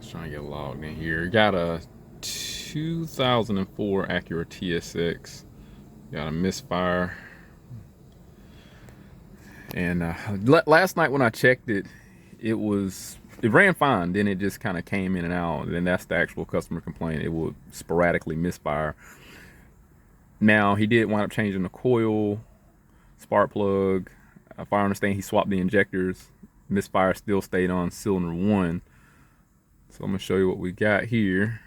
Just trying to get logged in here. Got a 2004 Acura TSX. Got a misfire. And last night when I checked it, it ran fine. Then it just kind of came in and out. And that's the actual customer complaint. It would sporadically misfire. Now he did wind up changing the coil, spark plug. If I understand, he swapped the injectors. Misfire still stayed on cylinder 1. So I'm gonna show you what we got here.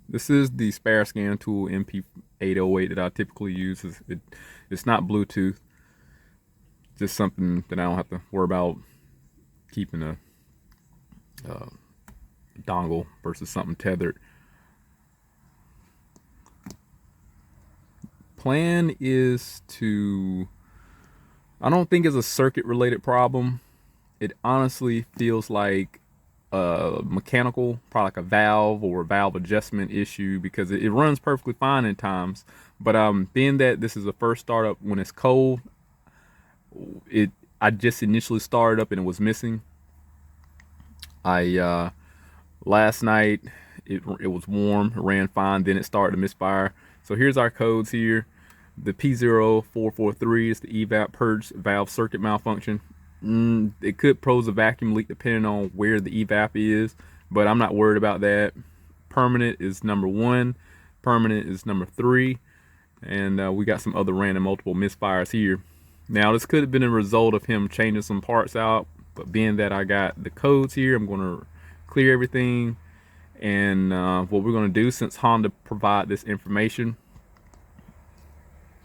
This is the spare scan tool MP808 that I typically use. It's not Bluetooth. Just something that I don't have to worry about keeping a dongle versus something tethered. Plan is to, I don't think it's a circuit related problem. It honestly feels like a mechanical, probably like a valve or a valve adjustment issue, because it runs perfectly fine in times. But being that this is a first startup when it's cold, I just initially started up and it was missing. Last night it was warm, it ran fine, then it started to misfire. So here's our codes here. The P0443 is the evap purge valve circuit malfunction. It could pose a vacuum leak depending on where the evap is, but I'm not worried about that. Permanent is number 1, permanent is number 3, and we got some other random multiple misfires here. Now this could have been a result of him changing some parts out, but being that I got the codes here, I'm going to clear everything. And what we're going to do, since Honda provide this information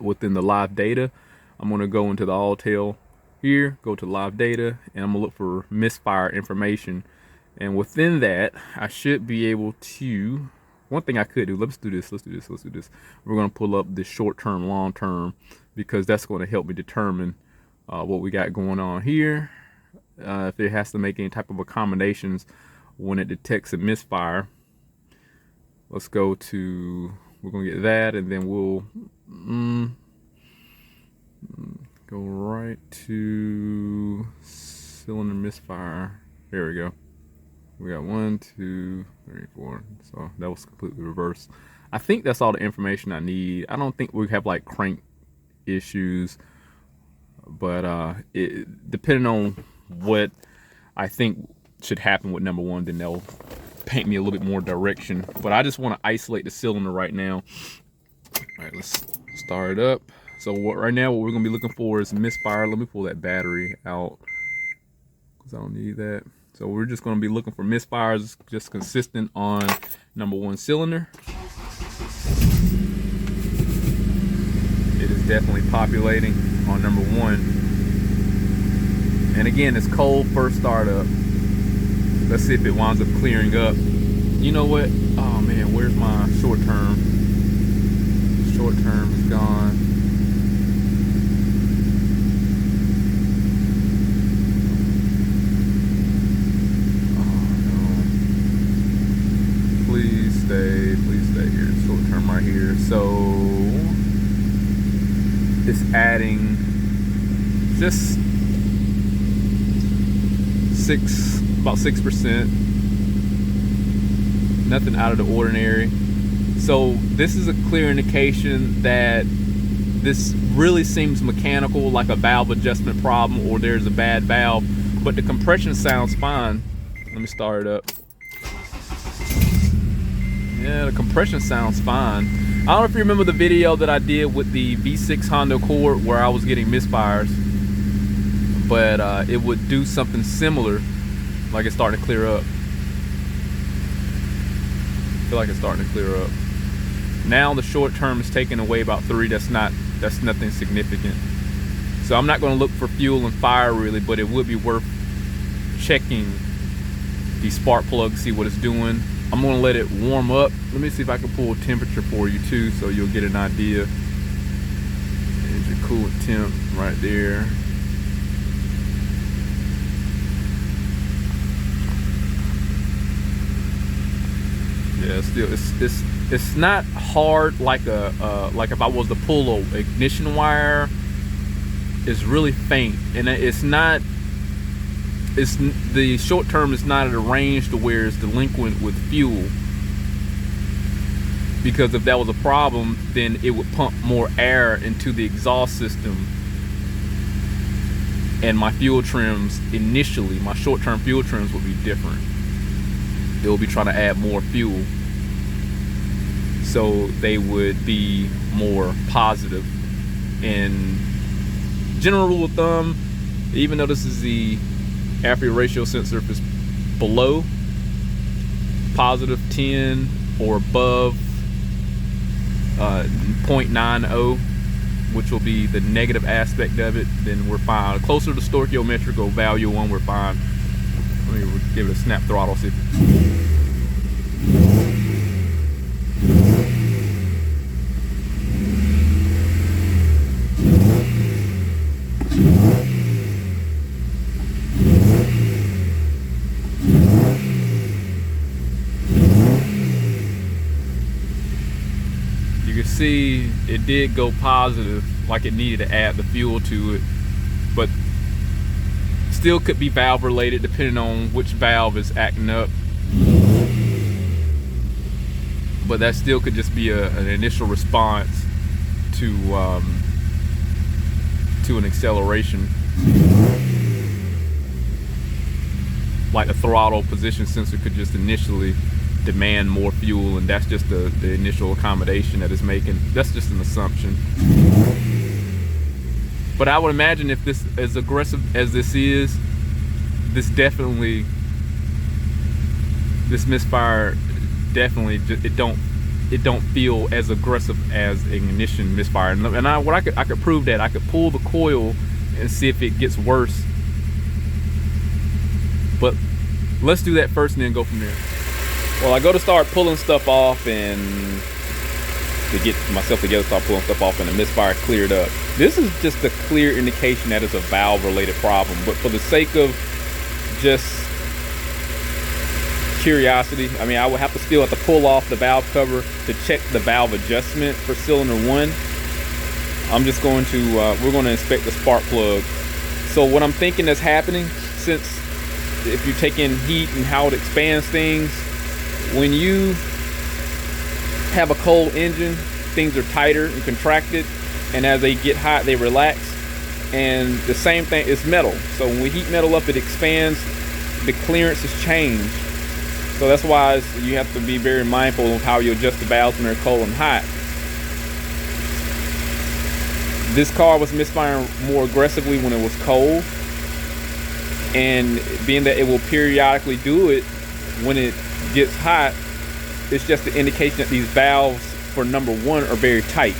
within the live data, I'm going to go into the Alltel here, go to live data, and I'm going to look for misfire information. And within that, I should be able to, one thing I could do, let's do this. We're going to pull up the short-term, long-term, because that's going to help me determine what we got going on here. If it has to make any type of accommodations when it detects a misfire. Let's go to, we're gonna get that, and then we'll go right to cylinder misfire. There we go. We got 1, 2, 3, 4. So that was completely reversed. I think that's all the information I need. I don't think we have like crank issues, but depending on what I think should happen with number 1, then they'll paint me a little bit more direction. But I just want to isolate the cylinder right now. All right, let's start it up. So right now what we're gonna be looking for is misfire. Let me pull that battery out because I don't need that. So we're just gonna be looking for misfires just consistent on number 1 cylinder. It is definitely populating on number 1. And again, it's cold first startup. Let's see if it winds up clearing up. You know what? Oh man, where's my short term? Short term is gone. Oh no. Please stay here. Short term right here. So it's adding just about 6%. Nothing out of the ordinary. So this is a clear indication that this really seems mechanical, like a valve adjustment problem, or there's a bad valve. But the compression sounds fine. Let me start it up. Yeah, the compression sounds fine. I don't know if you remember the video that I did with the V6 Honda Accord where I was getting misfires, but it would do something similar, like it's starting to clear up. I feel like it's starting to clear up. Now the short term is taking away about 3. That's nothing significant. So I'm not going to look for fuel and fire really, but it would be worth checking the spark plug, see what it's doing. I'm going to let it warm up. Let me see if I can pull a temperature for you too, so you'll get an idea. There's your coolant temp right there. Yeah, still it's not hard like if I was to pull a ignition wire. It's really faint, and it's not it's the short term is not at a range to where it's delinquent with fuel, because if that was a problem, then it would pump more air into the exhaust system, and my fuel trims initially, my short-term fuel trims would be different. They will be trying to add more fuel, so they would be more positive. And general rule of thumb, even though this is the air fuel ratio sensor, if it's below positive 10 or above 0.90, which will be the negative aspect of it, then we're fine. Closer to stoichiometric value 1, we're fine. Let me give it a snap throttle, see. You can see it did go positive, like it needed to add the fuel to it, but still could be valve related depending on which valve is acting up. But that still could just be an initial response to an acceleration, like the throttle position sensor could just initially demand more fuel, and that's just the initial accommodation that it's making. That's just an assumption. But I would imagine if this, as aggressive as this is, this misfire definitely it don't feel as aggressive as an ignition misfire. And I could prove that. I could pull the coil and see if it gets worse. But let's do that first and then go from there. Well, I go to start pulling stuff off, and to get myself together, start pulling stuff off, and the misfire cleared up. This is just a clear indication that it's a valve related problem, but for the sake of just curiosity, I mean, I would still have to pull off the valve cover to check the valve adjustment for cylinder 1. I'm just going to we're going to inspect the spark plug. So what I'm thinking is happening, since if you take in heat and how it expands things, when you have a cold engine, things are tighter and contracted, and as they get hot, they relax. And the same thing is metal. So when we heat metal up, it expands, the clearance is changed. So that's why you have to be very mindful of how you adjust the valves when they're cold and hot. This car was misfiring more aggressively when it was cold, and being that it will periodically do it when it gets hot, it's just an indication that these valves for number 1 are very tight.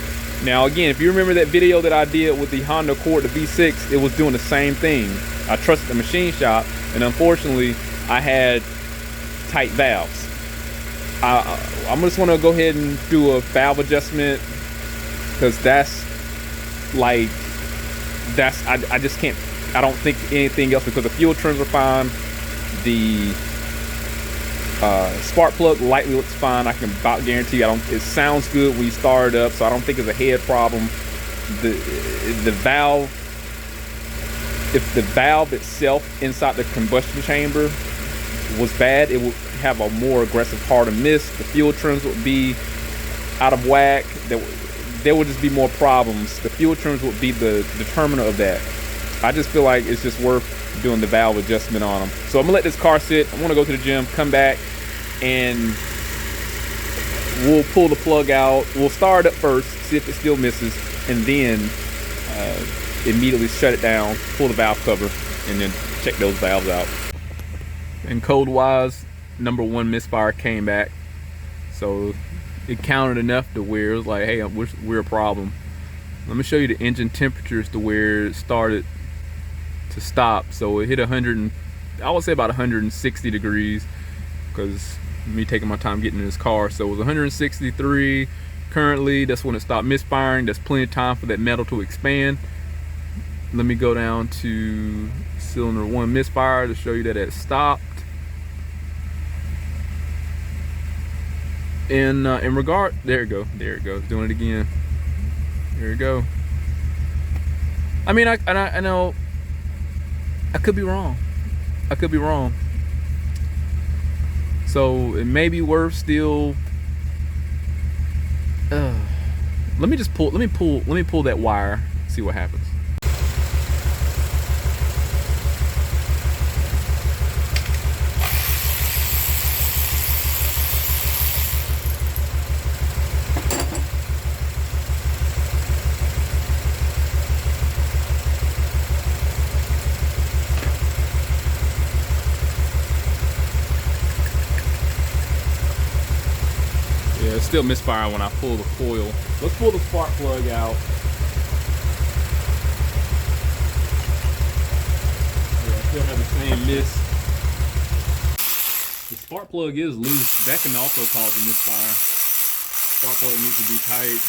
Now again, if you remember that video that I did with the Honda Accord, the V6, it was doing the same thing. I trusted the machine shop, and unfortunately I had tight valves. I'm just want to go ahead and do a valve adjustment, because I just can't, I don't think anything else, because the fuel trims are fine, the spark plug lightly looks fine. I can about guarantee you, it sounds good when you start it up, so I don't think it's a head problem. The valve, if the valve itself inside the combustion chamber was bad, it would have a more aggressive harder miss. The fuel trims would be out of whack. There would just be more problems. The fuel trims would be the determinant of that. I just feel like it's just worth doing the valve adjustment on them. So I'm gonna let this car sit. I want to go to the gym, come back, and we'll pull the plug out. We'll start it up first, see if it still misses, and then immediately shut it down, pull the valve cover, and then check those valves out. And code wise, number 1 misfire came back, so it counted enough to where it was like, hey, we're a problem. Let me show you the engine temperatures to where it started to stop. So it hit 100, I would say about 160 degrees, because me taking my time getting in this car. So it was 163 currently. That's when it stopped misfiring. That's plenty of time for that metal to expand. Let me go down to cylinder 1 misfire to show you that it stopped. And in regard, there it goes, doing it again. There you go. I mean, I know I could be wrong. I could be wrong. So it may be worth still. Let me pull that wire, see what happens. Yeah, it's still misfiring when I pull the coil. Let's pull the spark plug out. Yeah, I still have the same miss. The spark plug is loose. That can also cause a misfire. Spark plug needs to be tight.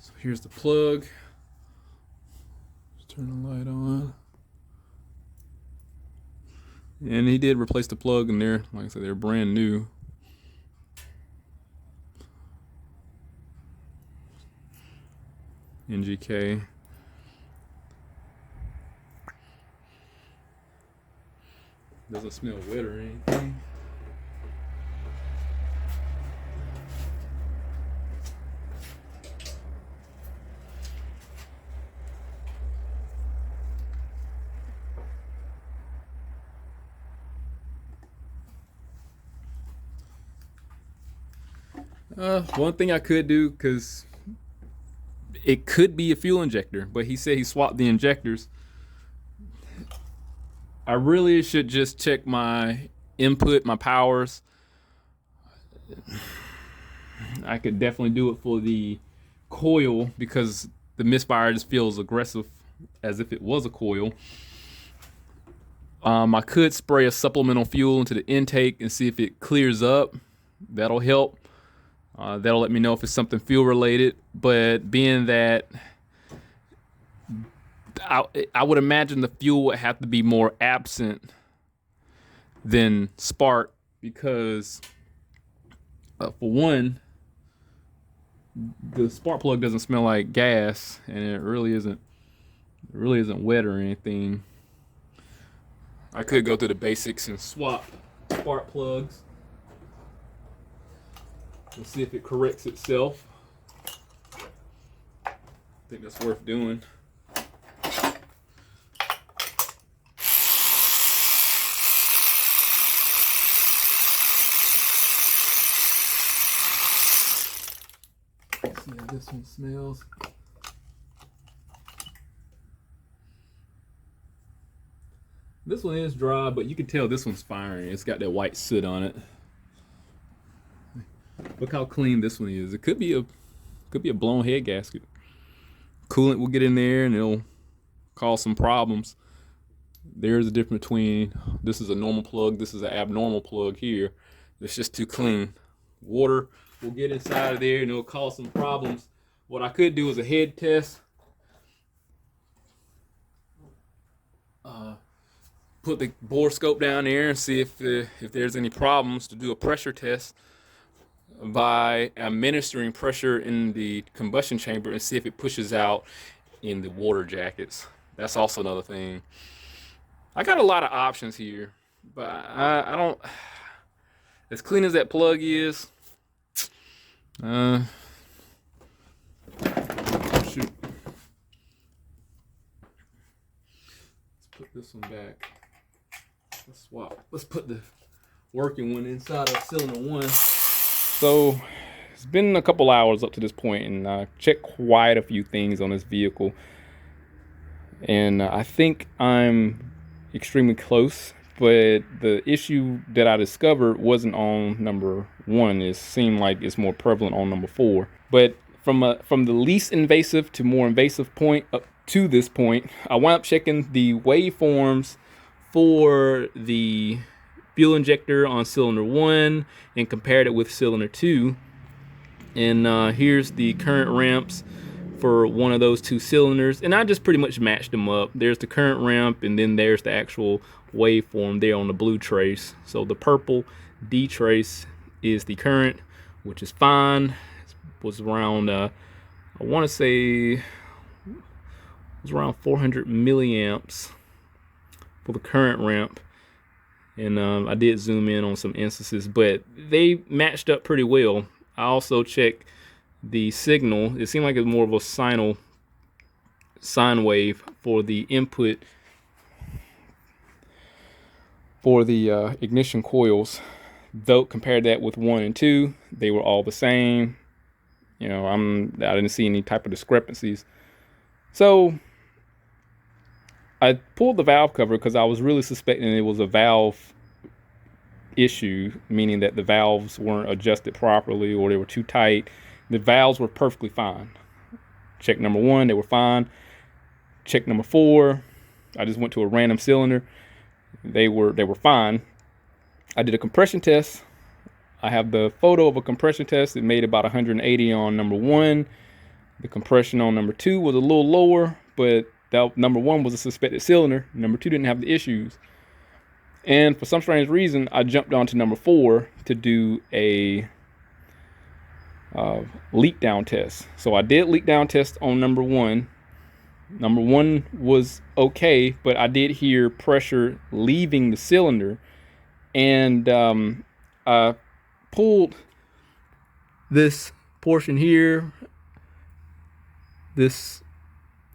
So here's the plug. Turn the light on. And he did replace the plug in there. Like I said, they're brand new. NGK. Doesn't smell wet or anything. One thing I could do, because it could be a fuel injector, but he said he swapped the injectors. I really should just check my input, my powers. I could definitely do it for the coil because the misfire just feels aggressive as if it was a coil. I could spray a supplemental fuel into the intake and see if it clears up. That'll help. That'll let me know if it's something fuel related. But being that I would imagine the fuel would have to be more absent than spark because for one, the spark plug doesn't smell like gas, and it really isn't wet or anything. I could go through the basics and swap spark plugs and see if it corrects itself. I think that's worth doing. See how this one smells. This one is dry, but you can tell this one's firing. It's got that white soot on it. Look how clean this one is. It could be a blown head gasket. Coolant will get in there and it'll cause some problems. There's a difference between this is a normal plug, this is an abnormal plug here. It's just too clean. Water will get inside of there and it'll cause some problems. What I could do is a head test. Put the bore scope down there and see if there's any problems, to do a pressure test by administering pressure in the combustion chamber and see if it pushes out in the water jackets. That's also another thing. I got a lot of options here, but I don't, as clean as that plug is, shoot. Let's put this one back. Let's swap. Let's put the working one inside of cylinder one. So it's been a couple hours up to this point, and I checked quite a few things on this vehicle, and I think I'm extremely close. But the issue that I discovered wasn't on number 1. It seemed like it's more prevalent on number 4. But from the least invasive to more invasive point up to this point, I wound up checking the waveforms for the fuel injector on cylinder 1 and compared it with cylinder 2. And here's the current ramps for one of those two cylinders, and I just pretty much matched them up. There's the current ramp, and then there's the actual waveform there on the blue trace. So the purple D trace is the current, which is fine. It was around, I want to say, it was around 400 milliamps for the current ramp. And I did zoom in on some instances, but they matched up pretty well. I also checked the signal. It seemed like it was more of a sine wave for the input for the ignition coils. Though compared that with 1 and 2, they were all the same. You know, I didn't see any type of discrepancies. So I pulled the valve cover because I was really suspecting it was a valve issue, meaning that the valves weren't adjusted properly or they were too tight. The valves were perfectly fine. Check number 1, they were fine. Check number 4, I just went to a random cylinder. They were fine. I did a compression test. I have the photo of a compression test. It made about 180 on number 1. The compression on number 2 was a little lower, but that number 1 was a suspected cylinder. Number 2 didn't have the issues. And for some strange reason, I jumped on to number 4 to do a leak down test. So I did leak down test on number 1. Number 1 was okay, but I did hear pressure leaving the cylinder. And I pulled this portion here, this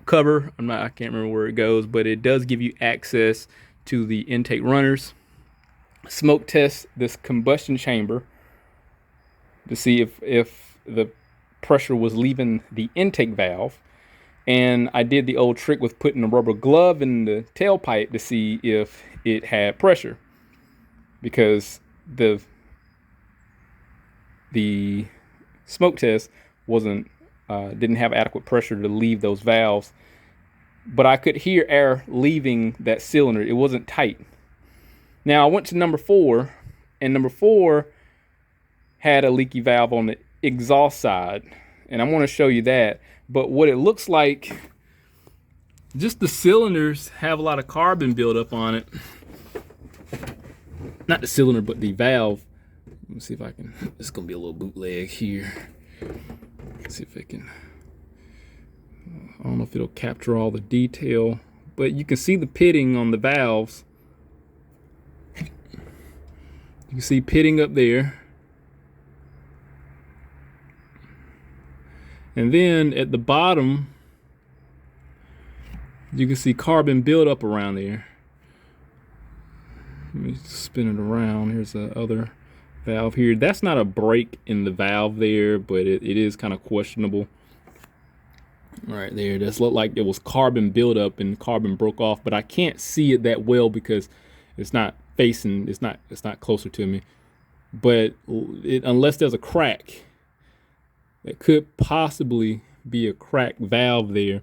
cover. I can't remember where it goes, but it does give you access to the intake runners. Smoke test this combustion chamber to see if the pressure was leaving the intake valve. And I did the old trick with putting a rubber glove in the tailpipe to see if it had pressure, because the smoke test didn't have adequate pressure to leave those valves, but I could hear air leaving that cylinder. It wasn't tight. Now I went to number 4, and number 4 had a leaky valve on the exhaust side, and I want to show you that. But what it looks like, just the cylinders have a lot of carbon buildup on it. Not the cylinder, but the valve. Let me see if I can. This is gonna be a little bootleg here. Let's see if I can. I don't know if it'll capture all the detail, but you can see the pitting on the valves. You can see pitting up there. And then at the bottom, you can see carbon buildup around there. Let me spin it around. Here's the other valve here. That's not a break in the valve there, but it is kind of questionable. Right there, this looked like it was carbon buildup and carbon broke off, but I can't see it that well because it's not facing, it's not closer to me. But unless there's a crack, it could possibly be a cracked valve there.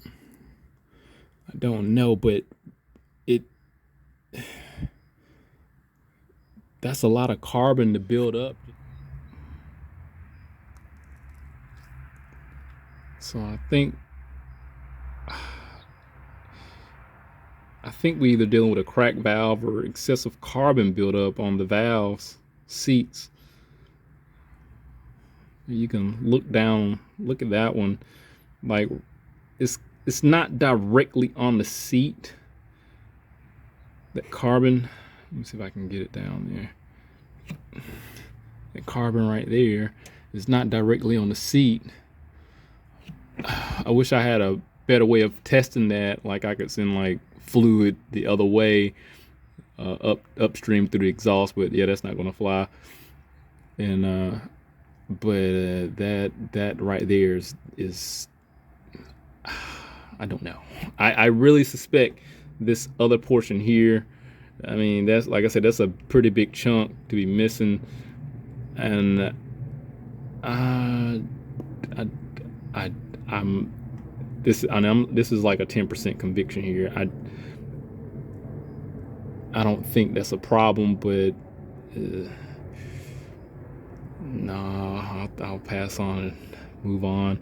I don't know, but that's a lot of carbon to build up. So I think we're either dealing with a cracked valve or excessive carbon buildup on the valves seats. You can look down, look at that one. Like it's not directly on the seat. That carbon, let me see if I can get it down there. That carbon right there is not directly on the seat. I wish I had a better way of testing that. Like I could send like fluid the other way, upstream through the exhaust, but yeah, that's not gonna fly. And but that right there is I don't know. I really suspect this other portion here. I mean, that's, like I said, that's a pretty big chunk to be missing, and this is like a 10% conviction here. I don't think that's a problem, but no, I'll pass on and move on.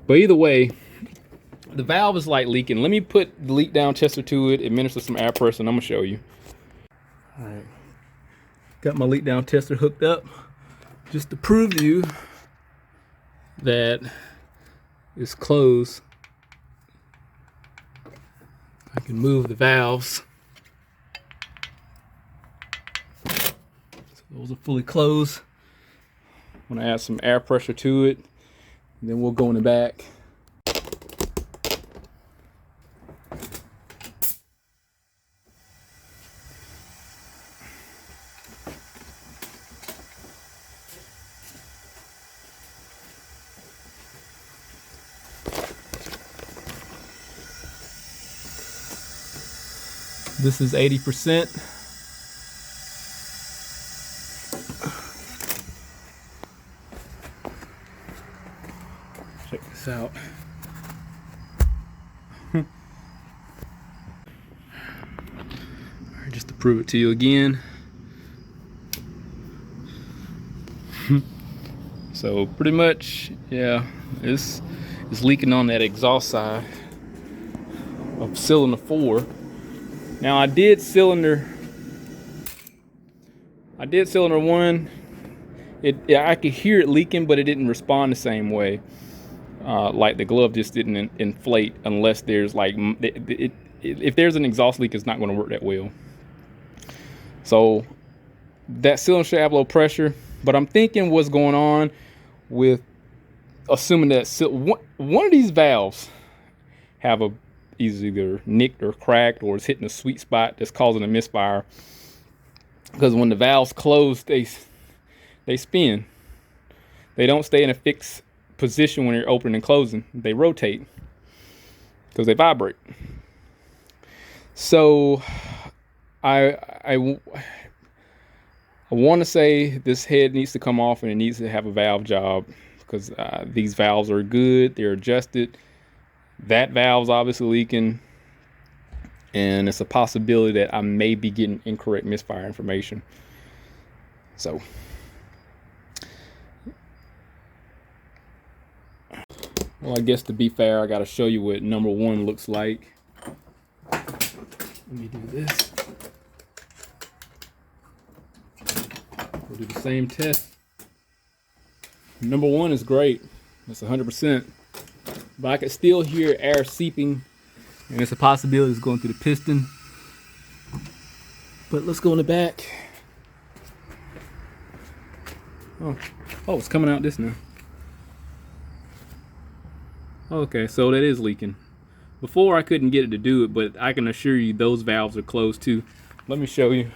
But either way, the valve is like leaking. Let me put the leak down tester to it, administer some air pressure, and I'm gonna show you. All right, got my leak down tester hooked up. just to prove to you that it's closed, I can move the valves. So those are fully closed. I'm gonna add some air pressure to it, and then we'll go in the back. This is 80%. Check this out. Alright, just to prove it to you again. So pretty much, yeah, it's leaking on that exhaust side of cylinder 4. Now I did cylinder 1. I could hear it leaking, but it didn't respond the same way. Like the glove just didn't inflate unless there's like if there's an exhaust leak, it's not going to work that well. So that cylinder should have low pressure, but I'm thinking what's going on with assuming that one of these valves have either nicked or cracked, or it's hitting a sweet spot that's causing a misfire. Because when the valves close, they spin. They don't stay in a fixed position when you're opening and closing. They rotate because they vibrate. So I want to say this head needs to come off and it needs to have a valve job, because these valves are good. They're adjusted. That valve's obviously leaking, and it's a possibility that I may be getting incorrect misfire information. So well, I guess to be fair, I got to show you what number 1 looks like. Let me do this. We'll do the same test. Number 1 is great. That's 100%. But I can still hear air seeping, and it's a possibility it's going through the piston. But let's go in the back. Oh, it's coming out this now. Okay, so that is leaking. Before I couldn't get it to do it, but I can assure you those valves are closed too. Let me show you.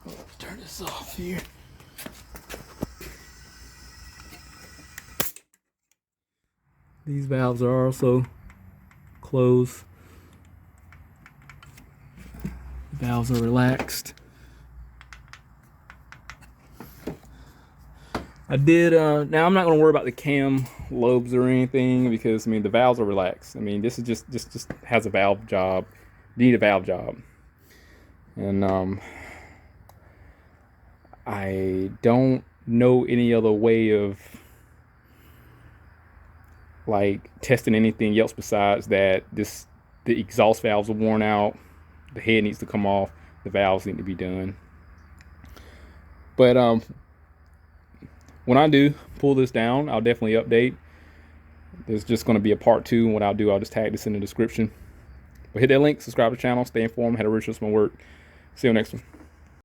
Let's turn this off here. These valves are also closed. The valves are relaxed. I did, now I'm not gonna worry about the cam lobes or anything, because I mean, the valves are relaxed. I mean, this is just has a valve job, need a valve job. And I don't know any other way of like testing anything else besides that the exhaust valves are worn out, the head needs to come off, the valves need to be done. But when I do pull this down, I'll definitely update. There's just going to be a part 2, and what I'll do, I'll just tag this in the description. But hit that link, subscribe to the channel, stay informed, how to research my work. See you next one.